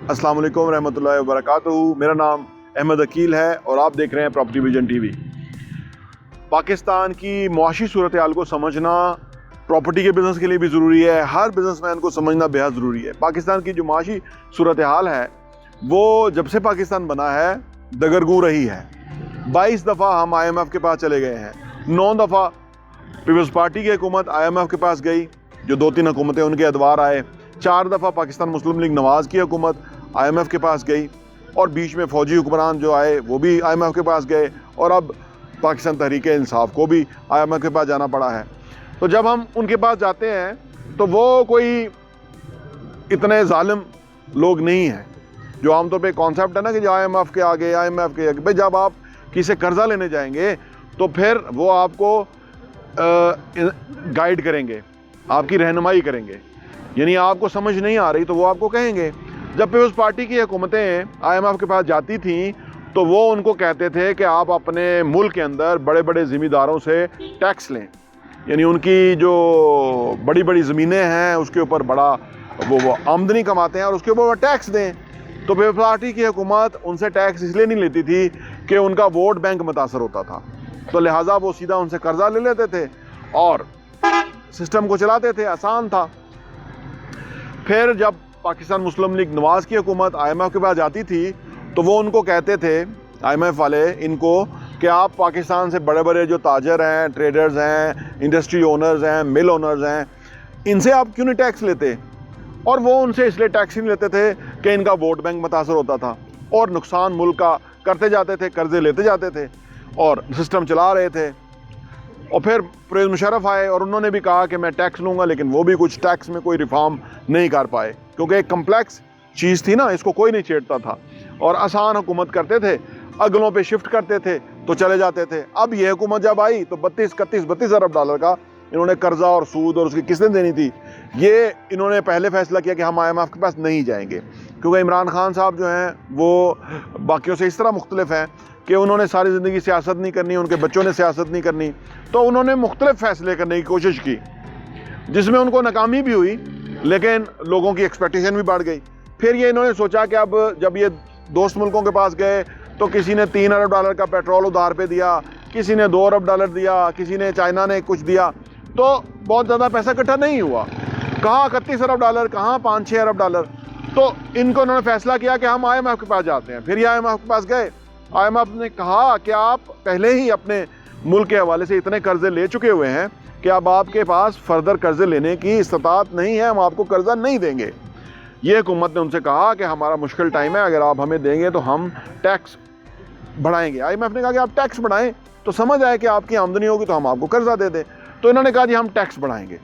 السلام علیکم ورحمۃ اللہ وبرکاتہ. میرا نام احمد عقیل ہے اور آپ دیکھ رہے ہیں property vision T V. Pakistan کی معاشی صورتحال کو سمجھنا پراپرٹی کے بزنس کے لیے بھی ضروری ہے. ہر بزنس مین کو سمجھنا بے حد ضروری ہے. پاکستان کی جو معاشی صورتحال ہے وہ جب سے پاکستان بنا ہے دگرگوں رہی ہے. 22 دفعہ ہم IMF کے پاس چلے گئے ہیں. 9 دفعہ پیپلز پارٹی کی حکومت IMF کے پاس گئی, جو 2-3 حکومتیں ان کے ادوار آئے. 4 دفعہ پاکستان مسلم لیگ نواز کی حکومت IMF کے پاس گئی, اور بیچ میں فوجی حکمران جو آئے وہ بھی IMF کے پاس گئے, اور اب پاکستان تحریک انصاف کو بھی IMF کے پاس جانا پڑا ہے. تو جب ہم ان کے پاس جاتے ہیں تو وہ کوئی اتنے ظالم لوگ نہیں ہیں جو عام طور پہ کانسیپٹ ہے نا کہ جو IMF کے آگے بھائی جب آپ کسی سے قرضہ لینے جائیں گے تو پھر وہ آپ کو گائیڈ کریں گے, آپ کی رہنمائی کریں گے. یعنی آپ کو سمجھ نہیں آ رہی تو وہ آپ کو کہیں گے. جب پیپلز پارٹی کی حکومتیں IMF کے پاس جاتی تھیں تو وہ ان کو کہتے تھے کہ آپ اپنے ملک کے اندر بڑے بڑے زمینداروں سے ٹیکس لیں, یعنی ان کی جو بڑی بڑی زمینیں ہیں اس کے اوپر بڑا وہ آمدنی کماتے ہیں اور اس کے اوپر وہ ٹیکس دیں. تو پیپلز پارٹی کی حکومت ان سے ٹیکس اس لیے نہیں لیتی تھی کہ ان کا ووٹ بینک متاثر ہوتا تھا, تو لہٰذا وہ سیدھا ان سے قرضہ لے لیتے تھے اور سسٹم کو چلاتے تھے, آسان تھا. پھر جب پاکستان مسلم لیگ نواز کی حکومت IMF کے پاس جاتی تھی تو وہ ان کو کہتے تھے IMF والے ان کو کہ آپ پاکستان سے بڑے بڑے جو تاجر ہیں, ٹریڈرز ہیں, انڈسٹری اونرز ہیں, مل اونرز ہیں, ان سے آپ کیوں نہیں ٹیکس لیتے؟ اور وہ ان سے اس لیے ٹیکس نہیں لیتے تھے کہ ان کا ووٹ بینک متاثر ہوتا تھا اور نقصان ملک کا کرتے جاتے تھے, قرضے لیتے جاتے تھے اور سسٹم چلا رہے تھے. اور پھر پرویز مشرف آئے اور انہوں نے بھی کہا کہ میں ٹیکس لوں گا, لیکن وہ بھی کچھ ٹیکس میں کوئی ریفارم نہیں کر پائے کیونکہ ایک کمپلیکس چیز تھی نا, اس کو کوئی نہیں چھیڑتا تھا اور آسان حکومت کرتے تھے, اگلوں پہ شفٹ کرتے تھے تو چلے جاتے تھے. اب یہ حکومت جب آئی تو 32 ارب ڈالر کا انہوں نے قرضہ اور سود اور اس کی قسطیں دینی تھی. یہ انہوں نے پہلے فیصلہ کیا کہ ہم IMF کے پاس نہیں جائیں گے, کیونکہ عمران خان صاحب جو ہیں وہ باقیوں سے اس طرح مختلف ہیں کہ انہوں نے ساری زندگی سیاست نہیں کرنی, ان کے بچوں نے سیاست نہیں کرنی, تو انہوں نے مختلف فیصلے کرنے کی کوشش کی جس میں ان کو ناکامی بھی ہوئی لیکن لوگوں کی ایکسپیکٹیشن بھی بڑھ گئی. پھر یہ انہوں نے سوچا کہ اب جب یہ دوست ملکوں کے پاس گئے تو کسی نے 3 ارب ڈالر کا پیٹرول ادھار پہ دیا, کسی نے 2 ارب ڈالر دیا, کسی نے چائنا نے کچھ دیا, تو بہت زیادہ پیسہ اکٹھا نہیں ہوا. کہاں 31 ارب ڈالر, کہاں 5-6 ارب ڈالر. تو ان کو انہوں نے فیصلہ کیا کہ ہم IMF کے پاس جاتے ہیں. پھر یہ IMF کے پاس گئے. IMF نے کہا کہ آپ پہلے ہی اپنے ملک کے حوالے سے اتنے قرضے لے چکے ہوئے ہیں کہ اب آپ کے پاس فردر قرضے لینے کی استطاعت نہیں ہے, ہم آپ کو قرضہ نہیں دیں گے. یہ حکومت نے ان سے کہا کہ ہمارا مشکل ٹائم ہے, اگر آپ ہمیں دیں گے تو ہم ٹیکس بڑھائیں گے. IMF نے کہا کہ آپ ٹیکس بڑھائیں تو سمجھ آئے کہ آپ کی آمدنی ہوگی تو ہم آپ کو قرضہ دے دیں. تو انہوں نے کہا جی ہم ٹیکس بڑھائیں گے.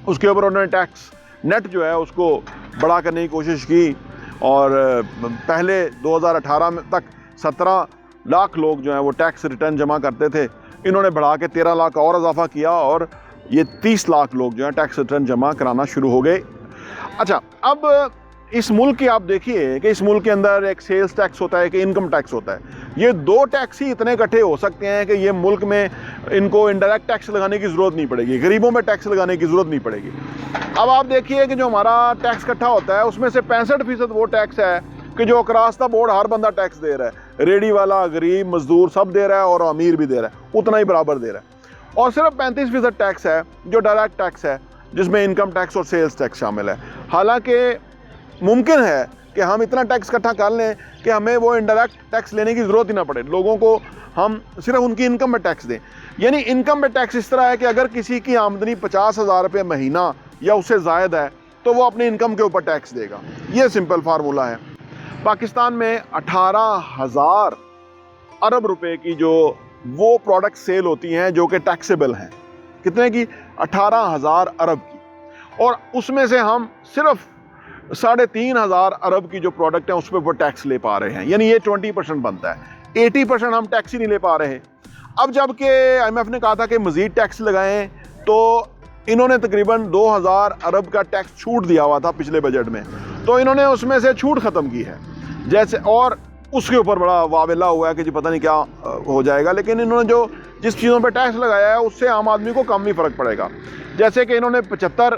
اس کے اوپر انہوں نے ٹیکس نیٹ جو ہے اس کو بڑا کرنے کی کوشش کی, اور پہلے 2018 تک 17 لاکھ لوگ جو ہیں وہ ٹیکس ریٹرن جمع کرتے تھے. انہوں نے بڑھا کے 13 لاکھ اور اضافہ کیا اور یہ 30 لاکھ لوگ جو ہیں ٹیکس ریٹرن جمع کرانا شروع ہو گئے. اچھا, اب اس ملک کی آپ دیکھیے کہ اس ملک کے اندر ایک سیلز ٹیکس ہوتا ہے, کہ انکم ٹیکس ہوتا ہے. یہ 2 ٹیکس ہی اتنے اکٹھے ہو سکتے ہیں کہ یہ ملک میں ان کو انڈائریکٹ ٹیکس لگانے کی ضرورت نہیں پڑے گی, غریبوں پہ ٹیکس لگانے کی ضرورت نہیں پڑے گی. اب آپ دیکھیے کہ جو ہمارا ٹیکس اکٹھا ہوتا ہے اس میں سے 65% وہ ٹیکس ہے کہ جو اکراس دا بورڈ ہر بندہ ٹیکس دے رہا ہے, ریڑھی والا, غریب, مزدور سب دے رہا ہے اور امیر بھی دے رہا ہے, اتنا ہی برابر دے رہا ہے. اور صرف 35% ٹیکس ہے جو ڈائریکٹ ٹیکس ہے, جس میں انکم ٹیکس اور سیلز ٹیکس شامل ہے. حالانکہ ممکن ہے کہ ہم اتنا ٹیکس اکٹھا کر لیں کہ ہمیں وہ انڈائریکٹ ٹیکس لینے کی ضرورت ہی نہ پڑے, لوگوں کو ہم صرف ان کی انکم میں ٹیکس دیں. یعنی انکم میں ٹیکس اس طرح ہے کہ اگر کسی کی آمدنی 50,000 روپے مہینہ یا اس سے زائد ہے تو وہ اپنی انکم کے اوپر ٹیکس دے گا. یہ سمپل فارمولہ ہے. پاکستان میں 18,000 ارب روپے کی جو وہ پروڈکٹ سیل ہوتی ہیں جو کہ ٹیکسیبل ہیں. کتنے کی؟ 18,000 ارب کی. اور اس میں سے ہم صرف 3,500 ارب کی جو پروڈکٹ ہیں اس پہ وہ ٹیکس لے پا رہے ہیں, یعنی یہ 20% بنتا ہے. 80% ہم ٹیکس ہی نہیں لے پا رہے. اب جب کہ IMF نے کہا تھا کہ مزید ٹیکس لگائیں تو انہوں نے تقریباً 2,000 ارب کا ٹیکس چھوٹ دیا ہوا تھا پچھلے بجٹ میں, تو انہوں نے اس میں سے چھوٹ ختم کی ہے جیسے, اور اس کے اوپر بڑا واویلا ہوا ہے کہ جی پتہ نہیں کیا ہو جائے گا. لیکن انہوں نے جو جس چیزوں پہ ٹیکس لگایا ہے اس سے عام آدمی کو کم ہی فرق پڑے گا. جیسے کہ انہوں نے 75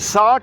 60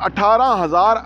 18,000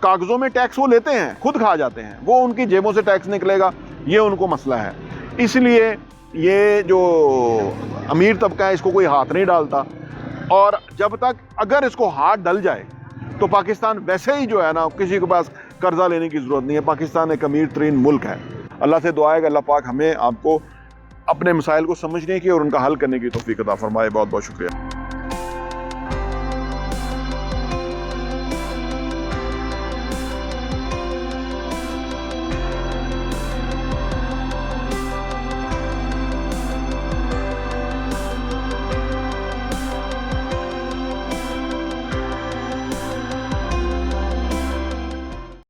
کاغذوں میں ٹیکس وہ لیتے ہیں، خود کھا جاتے ہیں، وہ ان کی جیبوں سے ٹیکس نکلے گا، یہ ان کو مسئلہ ہے۔ اس لیے یہ جو امیر طبقہ ہے اس کو کوئی ہاتھ نہیں ڈالتا، اور جب تک اگر اس کو ہاتھ ڈل جائے تو پاکستان ویسے ہی جو ہے نا کسی کے پاس قرضہ لینے کی ضرورت نہیں ہے، پاکستان ایک امیر ترین ملک ہے۔ اللہ سے دعا ہے کہ اللہ پاک ہمیں آپ کو اپنے مسائل کو سمجھنے کی اور ان کا حل کرنے کی توفیق عطا فرمائے۔ بہت بہت شکریہ۔